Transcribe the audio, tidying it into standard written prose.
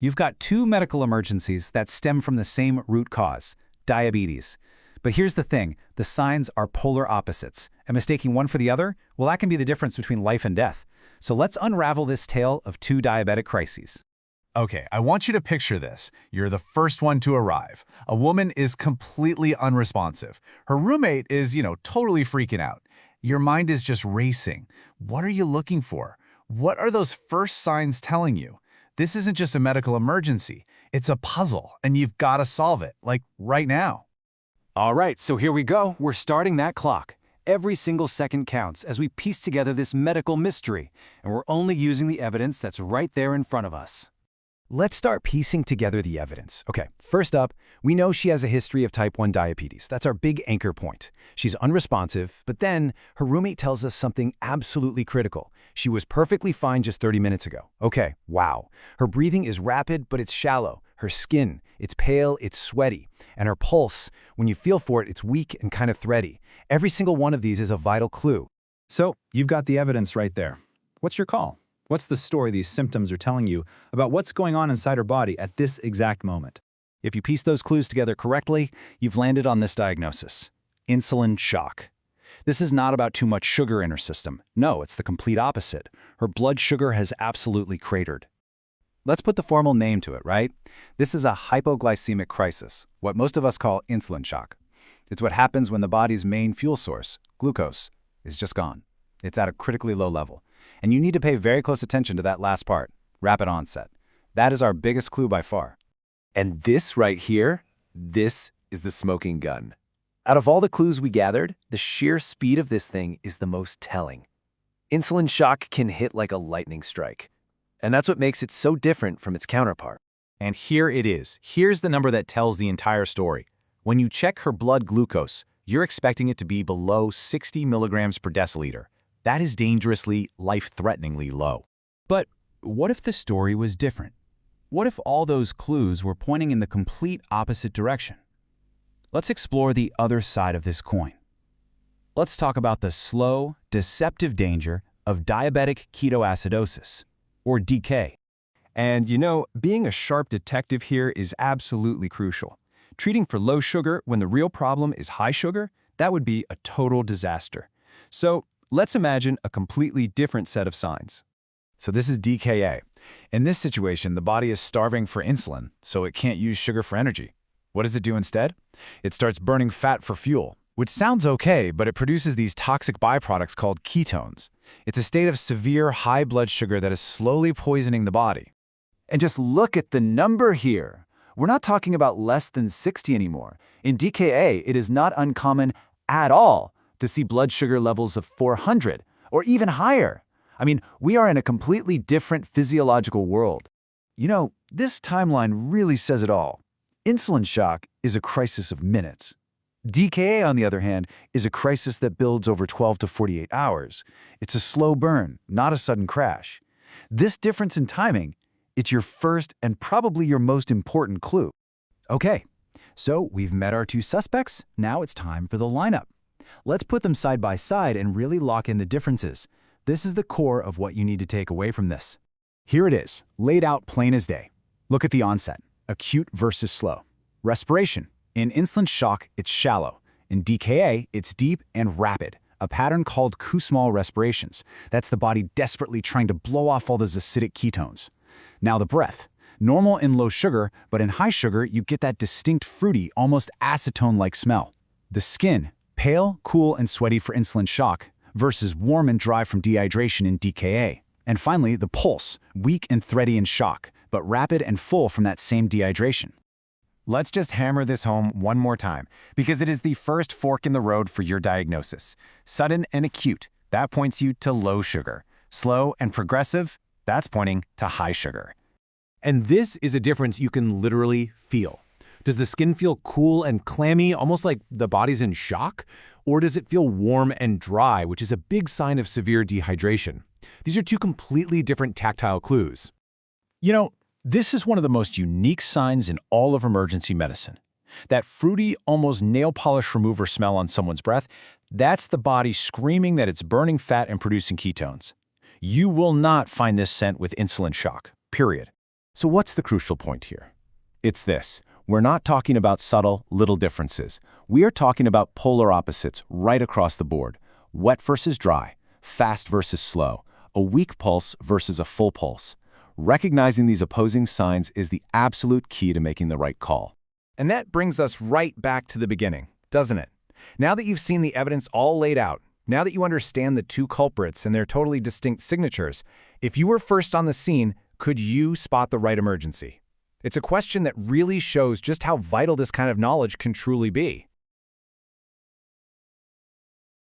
You've got two medical emergencies that stem from the same root cause, diabetes. But here's the thing, the signs are polar opposites, and mistaking one for the other, well, that can be the difference between life and death. So let's unravel this tale of two diabetic crises. Okay, I want you to picture this. You're the first one to arrive. A woman is completely unresponsive. Her roommate is, totally freaking out. Your mind is just racing. What are you looking for? What are those first signs telling you? This isn't just a medical emergency. It's a puzzle, and you've got to solve it, like right now. All right, so here we go. We're starting that clock. Every single second counts as we piece together this medical mystery, and we're only using the evidence that's right there in front of us. Let's start piecing together the evidence. Okay, first up, we know she has a history of type 1 diabetes. That's our big anchor point. She's unresponsive, but then her roommate tells us something absolutely critical. She was perfectly fine just 30 minutes ago. Okay, wow. Her breathing is rapid, but it's shallow. Her skin, it's pale, it's sweaty. And her pulse, when you feel for it, it's weak and kind of thready. Every single one of these is a vital clue. So, you've got the evidence right there. What's your call? What's the story these symptoms are telling you about what's going on inside her body at this exact moment? If you piece those clues together correctly, you've landed on this diagnosis: insulin shock. This is not about too much sugar in her system. No, it's the complete opposite. Her blood sugar has absolutely cratered. Let's put the formal name to it, right? This is a hypoglycemic crisis, what most of us call insulin shock. It's what happens when the body's main fuel source, glucose, is just gone. It's at a critically low level. And you need to pay very close attention to that last part, rapid onset. That is our biggest clue by far. And this right here, this is the smoking gun. Out of all the clues we gathered, the sheer speed of this thing is the most telling. Insulin shock can hit like a lightning strike. And that's what makes it so different from its counterpart. And here it is. Here's the number that tells the entire story. When you check her blood glucose, you're expecting it to be below 60 milligrams per deciliter. That is dangerously, life-threateningly low. But what if the story was different? What if all those clues were pointing in the complete opposite direction? Let's explore the other side of this coin. Let's talk about the slow, deceptive danger of diabetic ketoacidosis, or DK. And being a sharp detective here is absolutely crucial. Treating for low sugar when the real problem is high sugar, that would be a total disaster. So let's imagine a completely different set of signs. So this is DKA. In this situation, the body is starving for insulin, so it can't use sugar for energy. What does it do instead? It starts burning fat for fuel, which sounds okay, but it produces these toxic byproducts called ketones. It's a state of severe high blood sugar that is slowly poisoning the body. And just look at the number here. We're not talking about less than 60 anymore. In DKA, it is not uncommon at all to see blood sugar levels of 400 or even higher. I mean, we are in a completely different physiological world. This timeline really says it all. Insulin shock is a crisis of minutes. DKA, on the other hand, is a crisis that builds over 12 to 48 hours. It's a slow burn, not a sudden crash. This difference in timing, it's your first and probably your most important clue. Okay, so we've met our two suspects. Now it's time for the lineup. Let's put them side by side and really lock in the differences. This is the core of what you need to take away from this. Here it is, laid out plain as day. Look at the onset, acute versus slow. Respiration. In insulin shock, it's shallow. In DKA, it's deep and rapid, a pattern called Kussmaul respirations. That's the body desperately trying to blow off all those acidic ketones. Now the breath. Normal in low sugar, but in high sugar, you get that distinct fruity, almost acetone-like smell. The skin, pale, cool, and sweaty for insulin shock, versus warm and dry from dehydration in DKA. And finally, the pulse, weak and thready in shock, but rapid and full from that same dehydration. Let's just hammer this home one more time, because it is the first fork in the road for your diagnosis. Sudden and acute, that points you to low sugar. Slow and progressive, that's pointing to high sugar. And this is a difference you can literally feel. Does the skin feel cool and clammy, almost like the body's in shock? Or does it feel warm and dry, which is a big sign of severe dehydration? These are two completely different tactile clues. This is one of the most unique signs in all of emergency medicine. That fruity, almost nail polish remover smell on someone's breath, that's the body screaming that it's burning fat and producing ketones. You will not find this scent with insulin shock, period. So what's the crucial point here? It's this. We're not talking about subtle, little differences. We are talking about polar opposites right across the board. Wet versus dry, fast versus slow, a weak pulse versus a full pulse. Recognizing these opposing signs is the absolute key to making the right call. And that brings us right back to the beginning, doesn't it? Now that you've seen the evidence all laid out, now that you understand the two culprits and their totally distinct signatures, if you were first on the scene, could you spot the right emergency? It's a question that really shows just how vital this kind of knowledge can truly be.